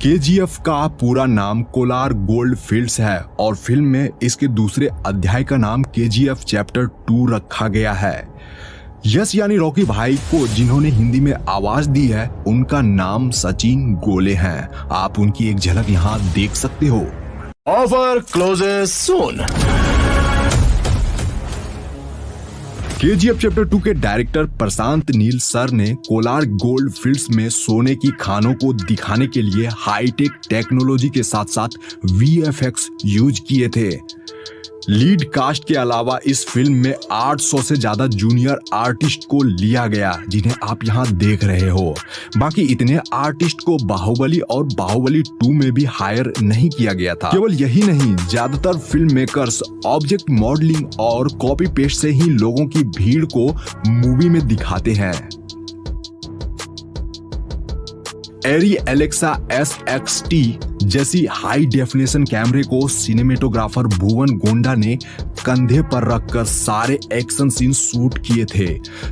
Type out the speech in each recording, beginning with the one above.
KGF का पूरा नाम कोलार गोल्ड फील्ड्स है और फिल्म में इसके दूसरे अध्याय का नाम केजीएफ चैप्टर 2 रखा गया है। यस यानी रॉकी भाई को जिन्होंने हिंदी में आवाज दी है उनका नाम सचिन गोले हैं। आप उनकी एक झलक यहाँ देख सकते हो। ऑफर क्लोजेस सून। केजीएफ चैप्टर 2 के डायरेक्टर प्रशांत नील सर ने कोलार गोल्ड फील्ड्स में सोने की खानों को दिखाने के लिए हाईटेक टेक्नोलॉजी के साथ साथ वीएफएक्स यूज किए थे। लीड कास्ट के अलावा इस फिल्म में 800 से ज्यादा जूनियर आर्टिस्ट को लिया गया जिन्हें आप यहाँ देख रहे हो। बाकी इतने आर्टिस्ट को बाहुबली और बाहुबली 2 में भी हायर नहीं किया गया था। केवल यही नहीं, ज्यादातर फिल्म मेकर्स ऑब्जेक्ट मॉडलिंग और कॉपी पेस्ट से ही लोगों की भीड़ को मूवी में दिखाते हैं। एरी एलेक्सा SXT जैसी हाई डेफिनेशन कैमरे को सिनेमेटोग्राफर भुवन गोंडा ने कंधे पर रखकर सारे एक्शन सीन शूट किए थे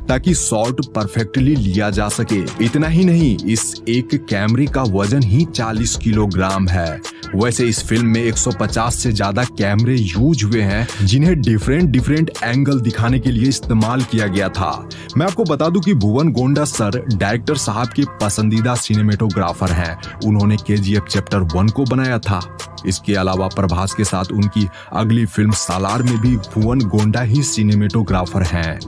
ताकि शॉट परफेक्टली लिया जा सके। इतना ही नहीं, इस एक कैमरे का वजन ही 40 किलोग्राम है। वैसे इस फिल्म में 150 से ज्यादा कैमरे यूज हुए हैं जिन्हें डिफरेंट एंगल दिखाने के लिए इस्तेमाल किया गया था। मैं आपको बता दूं कि भुवन गोंडा सर डायरेक्टर साहब के पसंदीदा सिनेमेटोग्राफर हैं। उन्होंने केजीएफ चैप्टर 1 को बनाया था। इसके अलावा प्रभास के साथ उनकी अगली फिल्म सालार में भी भुवन गोंडा ही सिनेमेटोग्राफर हैं।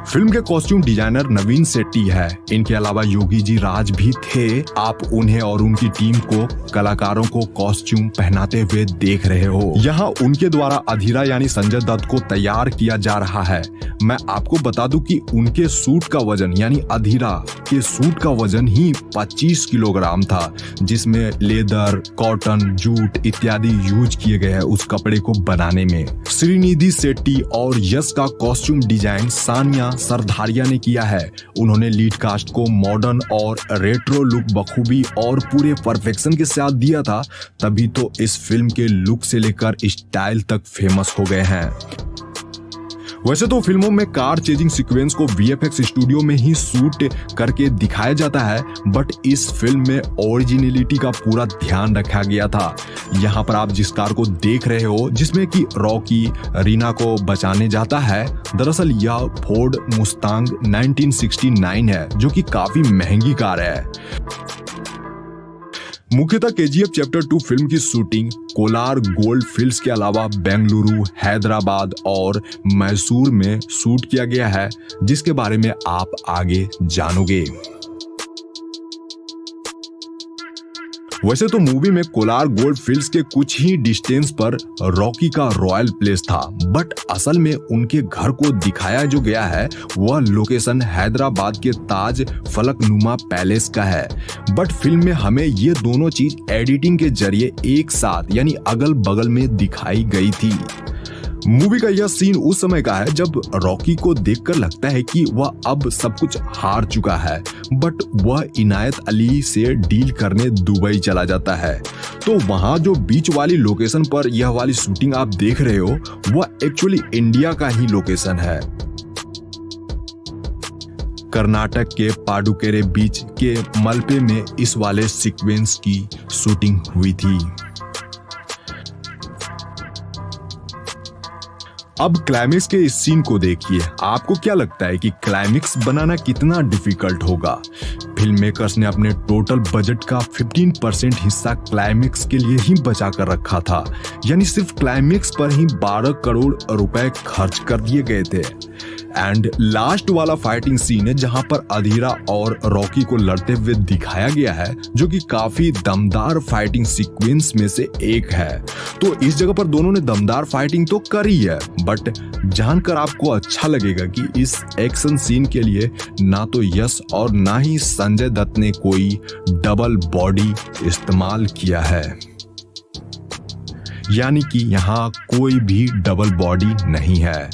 फिल्म के कॉस्ट्यूम डिजाइनर नवीन सेट्टी है। इनके अलावा योगी जी राज भी थे। आप उन्हें और उनकी टीम को कलाकारों को कॉस्ट्यूम पहनाते हुए देख रहे हो। यहाँ उनके द्वारा अधीरा यानी संजय दत्त को तैयार किया जा रहा है। मैं आपको बता दूं कि उनके सूट का वजन यानी अधीरा के सूट का वजन ही 25 किलोग्राम था, जिसमें लेदर, कॉटन, जूट इत्यादि यूज किए गए हैं उस कपड़े को बनाने में। श्रीनिधि सेट्टी और यश का कॉस्ट्यूम डिजाइन सानिया सरधारिया ने किया है। उन्होंने लीड कास्ट को मॉडर्न और रेट्रो लुक बखूबी और पूरे परफेक्शन के साथ दिया था, तभी तो इस फिल्म के लुक से लेकर स्टाइल तक फेमस हो गए हैं। वैसे तो फिल्मों में कार चेजिंग सीक्वेंस को वीएफएक्स स्टूडियो में ही शूट करके दिखाया जाता है, बट इस फिल्म में ओरिजिनलिटी का पूरा ध्यान रखा गया था। यहाँ पर आप जिस कार को देख रहे हो जिसमें कि रॉकी रीना को बचाने जाता है, दरअसल यह फोर्ड मुस्तांग 1969 है जो कि काफी महंगी कार है। मुख्यतः केजीएफ चैप्टर 2 फिल्म की शूटिंग कोलार गोल्ड फील्ड्स के अलावा बेंगलुरु, हैदराबाद और मैसूर में शूट किया गया है, जिसके बारे में आप आगे जानोगे। वैसे तो मूवी में कोलार गोल्ड फील्ड्स के कुछ ही डिस्टेंस पर रॉकी का रॉयल प्लेस था, बट असल में उनके घर को दिखाया जो गया है वह लोकेशन हैदराबाद के ताज फलकनुमा पैलेस का है। बट फिल्म में हमें ये दोनों चीज एडिटिंग के जरिए एक साथ यानी अगल बगल में दिखाई गई थी। मूवी का यह सीन उस समय का है जब रॉकी को देखकर लगता है कि वह अब सब कुछ हार चुका है, बट वह इनायत अली से डील करने दुबई चला जाता है। तो वहां जो बीच वाली लोकेशन पर यह वाली शूटिंग आप देख रहे हो वह एक्चुअली इंडिया का ही लोकेशन है। कर्नाटक के पाडुकेरे बीच के मलपे में इस वाले सीक्वेंस की शूटिंग हुई थी। अब क्लाइमेक्स के इस सीन को देखिए। आपको क्या लगता है कि क्लाइमेक्स बनाना कितना डिफिकल्ट होगा? फिल्म मेकर्स ने अपने टोटल बजट का 15% हिस्सा क्लाइमेक्स के लिए ही बचा कर रखा था, यानी सिर्फ क्लाइमेक्स पर ही 12 करोड़ रुपए खर्च कर दिए गए थे। एंड लास्ट वाला फाइटिंग सीन है जहां पर अधीरा और रॉकी को लड़ते हुए दिखाया गया है, जो कि काफी दमदार फाइटिंग सीक्वेंस में से एक है। तो इस जगह पर दोनों ने दमदार फाइटिंग तो करी है, बट जानकर आपको अच्छा लगेगा कि इस एक्शन सीन के लिए ना तो यश और ना ही संजय दत्त ने कोई डबल बॉडी इस्तेमाल किया है, यानी कि यहाँ कोई भी डबल बॉडी नहीं है।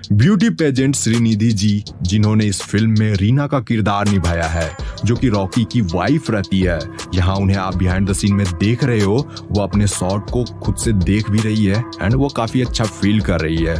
ब्यूटी पेजेंट श्रीनिधि जी, जिन्होंने इस फिल्म में रीना का किरदार निभाया है, जो कि रॉकी की वाइफ रहती है, यहाँ उन्हें आप बिहाइंड द सीन में देख रहे हो। वो अपने शॉट को खुद से देख भी रही है एंड वो काफी अच्छा फील कर रही है।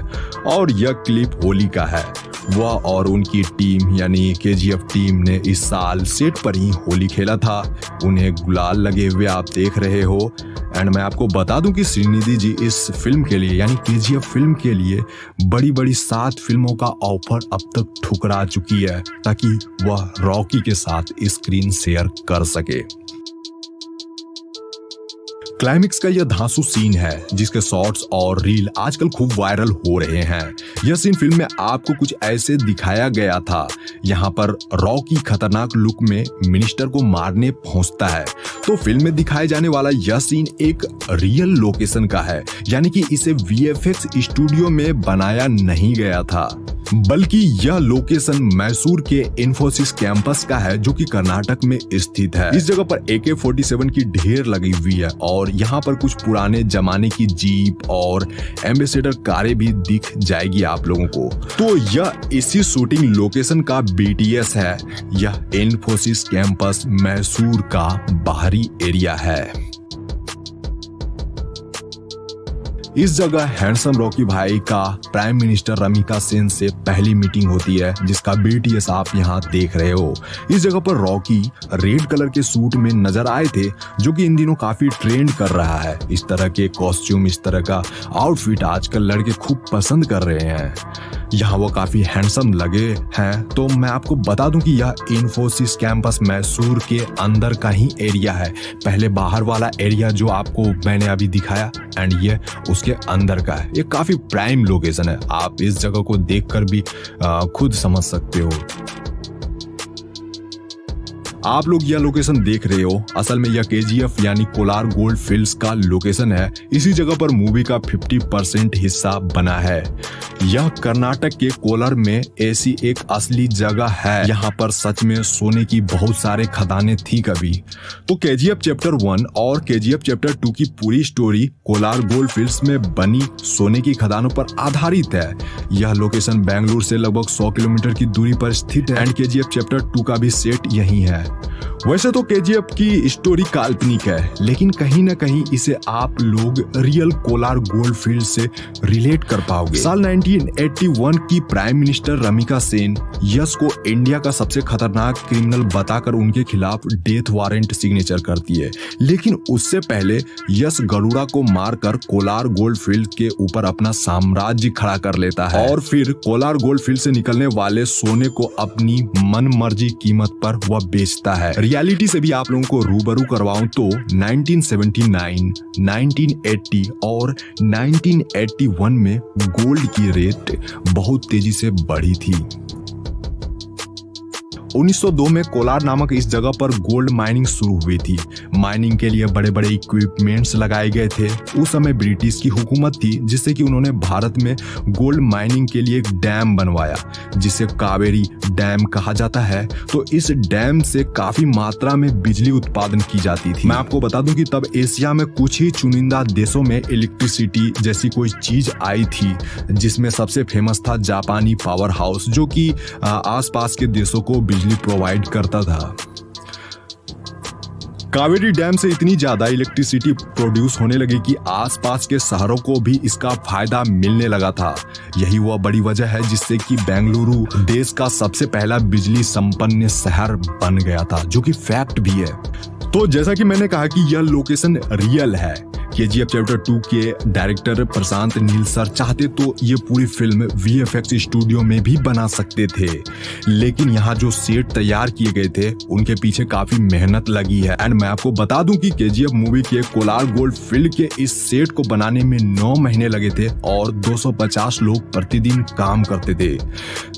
और यह क्लिप होली का है। वह और उनकी टीम यानी केजीएफ टीम ने इस साल सेट पर ही होली खेला था। उन्हें गुलाल लगे हुए आप देख रहे हो। एंड मैं आपको बता दूं कि श्रीनिधि जी इस फिल्म के लिए यानी केजीएफ फिल्म के लिए बड़ी बड़ी 7 फिल्मों का ऑफर अब तक ठुकरा चुकी है ताकि वह रॉकी के साथ स्क्रीन शेयर कर सके। क्लाइमेक्स का यह धांसू सीन है जिसके शॉट्स और रील आजकल खूब वायरल हो रहे हैं। यह सीन फिल्म में आपको कुछ ऐसे दिखाया गया था। यहाँ पर रॉकी खतरनाक लुक में मिनिस्टर को मारने पहुंचता है। तो फिल्म में दिखाए जाने वाला यह सीन एक रियल लोकेशन का है, यानी कि इसे वीएफएक्स स्टूडियो में बनाया नहीं गया था, बल्कि यह लोकेशन मैसूर के इन्फोसिस कैंपस का है जो कि कर्नाटक में स्थित है। इस जगह पर AK-47 की ढेर लगी हुई है और यहाँ पर कुछ पुराने जमाने की जीप और एम्बेसडर कारें भी दिख जाएगी आप लोगों को। तो यह इसी शूटिंग लोकेशन का BTS है। यह इन्फोसिस कैंपस मैसूर का बाहरी एरिया है। इस जगह हैंडसम रॉकी भाई का प्राइम मिनिस्टर रमिका सेन से पहली मीटिंग होती है जिसका BTS आप यहाँ देख रहे हो। इस जगह पर रॉकी रेड कलर के सूट में नजर आए थे जो कि इन दिनों काफी ट्रेंड कर रहा है। इस तरह के कॉस्ट्यूम, इस तरह का आउटफिट आजकल लड़के खूब पसंद कर रहे हैं। यहाँ वो काफी हैंडसम लगे हैं। तो मैं आपको बता दूं कि यह इन्फोसिस कैंपस मैसूर के अंदर का ही एरिया है। पहले बाहर वाला एरिया जो आपको मैंने अभी दिखाया एंड ये उसके अंदर का है। ये काफी प्राइम लोकेशन है। आप इस जगह को देखकर भी खुद समझ सकते हो। आप लोग यह लोकेशन देख रहे हो, असल में यह KGF यानी कोलार गोल्ड फील्ड्स का लोकेशन है। इसी जगह पर मूवी का 50% हिस्सा बना है। यह कर्नाटक के कोलार में ऐसी एक असली जगह है। यहाँ पर सच में सोने की बहुत सारे खदानें थी कभी। तो KGF चैप्टर 1 और KGF चैप्टर 2 की पूरी स्टोरी कोलार गोल्ड फील्ड्स में बनी सोने की खदानों पर आधारित है। यह लोकेशन बेंगलुरु से लगभग 100 किलोमीटर की दूरी पर स्थित है एंड KGF चैप्टर 2 का भी सेट यही है। वैसे तो KGF की स्टोरी काल्पनिक है, लेकिन कहीं ना कहीं इसे आप लोग रियल कोलार गोल्ड फील्ड से रिलेट कर पाओगे। साल 1981 की प्राइम मिनिस्टर रमिका सेन यश को इंडिया का सबसे खतरनाक क्रिमिनल बताकर उनके खिलाफ डेथ वारंट सिग्नेचर करती है। लेकिन उससे पहले यश गरुड़ा को मारकर कोलार गोल्ड फील्ड के ऊपर अपना साम्राज्य खड़ा कर लेता है और फिर कोलार गोल्ड फील्ड से निकलने वाले सोने को अपनी मन मर्जी कीमत पर वह बेचता है। रियलिटी से भी आप लोगों को रूबरू करवाऊं तो 1979, 1980 और 1981 में गोल्ड की रेट बहुत तेजी से बढ़ी थी। 1902 में कोलार नामक इस जगह पर गोल्ड माइनिंग शुरू हुई थी। माइनिंग के लिए बड़े बड़े इक्विपमेंट्स लगाए गए थे। उस समय ब्रिटिश की हुकूमत थी जिससे कि उन्होंने भारत में गोल्ड माइनिंग के लिए एक डैम बनवाया जिसे कावेरी डैम कहा जाता है। तो इस डैम से काफी मात्रा में बिजली उत्पादन की जाती थी। मैं आपको बता दूं कि तब एशिया में कुछ ही चुनिंदा देशों में इलेक्ट्रिसिटी जैसी कोई चीज आई थी, जिसमें सबसे फेमस था जापानी पावर हाउस जो कि आसपास के देशों को बिजली प्रोवाइड करता था। कावेरी डैम से इतनी ज्यादा इलेक्ट्रिसिटी प्रोड्यूस होने लगी कि आसपास के शहरों को भी इसका फायदा मिलने लगा था। यही वह बड़ी वजह है जिससे कि बेंगलुरु देश का सबसे पहला बिजली संपन्न शहर बन गया था, जो कि फैक्ट भी है। तो जैसा कि मैंने कहा कि यह लोकेशन रियल है। KGF चैप्टर 2 के डायरेक्टर प्रशांत नील सर चाहते तो ये पूरी फिल्म VFX स्टूडियो में भी बना सकते थे, लेकिन यहाँ जो सेट तैयार किए गए थे उनके पीछे काफी मेहनत लगी है। एंड मैं आपको बता दूं कि KGF मूवी के कोलार गोल्ड फील्ड के इस सेट को बनाने में 9 महीने लगे थे और 250 लोग प्रतिदिन काम करते थे।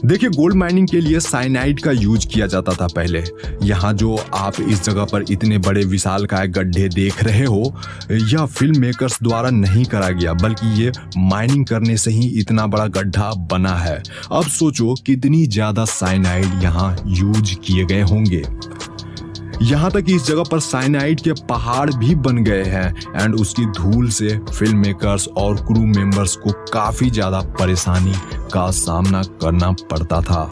देखिए, गोल्ड माइनिंग के लिए साइनाइड का यूज किया जाता था पहले। यहाँ जो आप इस जगह पर इतने बड़े विशालकाय गड्ढे देख रहे हो, यह फिल्म मेकर्स द्वारा नहीं करा गया, बल्कि ये माइनिंग करने से ही इतना बड़ा गड्ढा बना है। अब सोचो कितनी ज्यादा साइनाइड यहाँ यूज किए गए होंगे। यहाँ तक कि इस जगह पर साइनाइड के पहाड़ भी बन गए हैं एंड उसकी धूल से फिल्म मेकर्स और क्रू मेंबर्स को काफी ज्यादा परेशानी का सामना करना पड़ता था।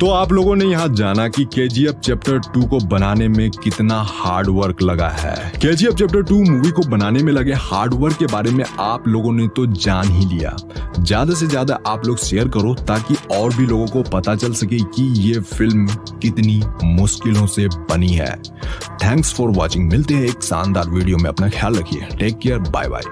तो आप लोगों ने यहाँ जाना कि केजीएफ चैप्टर 2 को बनाने में कितना हार्ड वर्क लगा है। केजीएफ चैप्टर 2 मूवी को बनाने में लगे हार्ड वर्क के बारे में आप लोगों ने तो जान ही लिया। ज्यादा से ज्यादा आप लोग शेयर करो ताकि और भी लोगों को पता चल सके कि ये फिल्म कितनी मुश्किलों से बनी है। Thanks for watching. मिलते हैं एक शानदार वीडियो में। अपना ख्याल रखिए। Take care. Bye bye.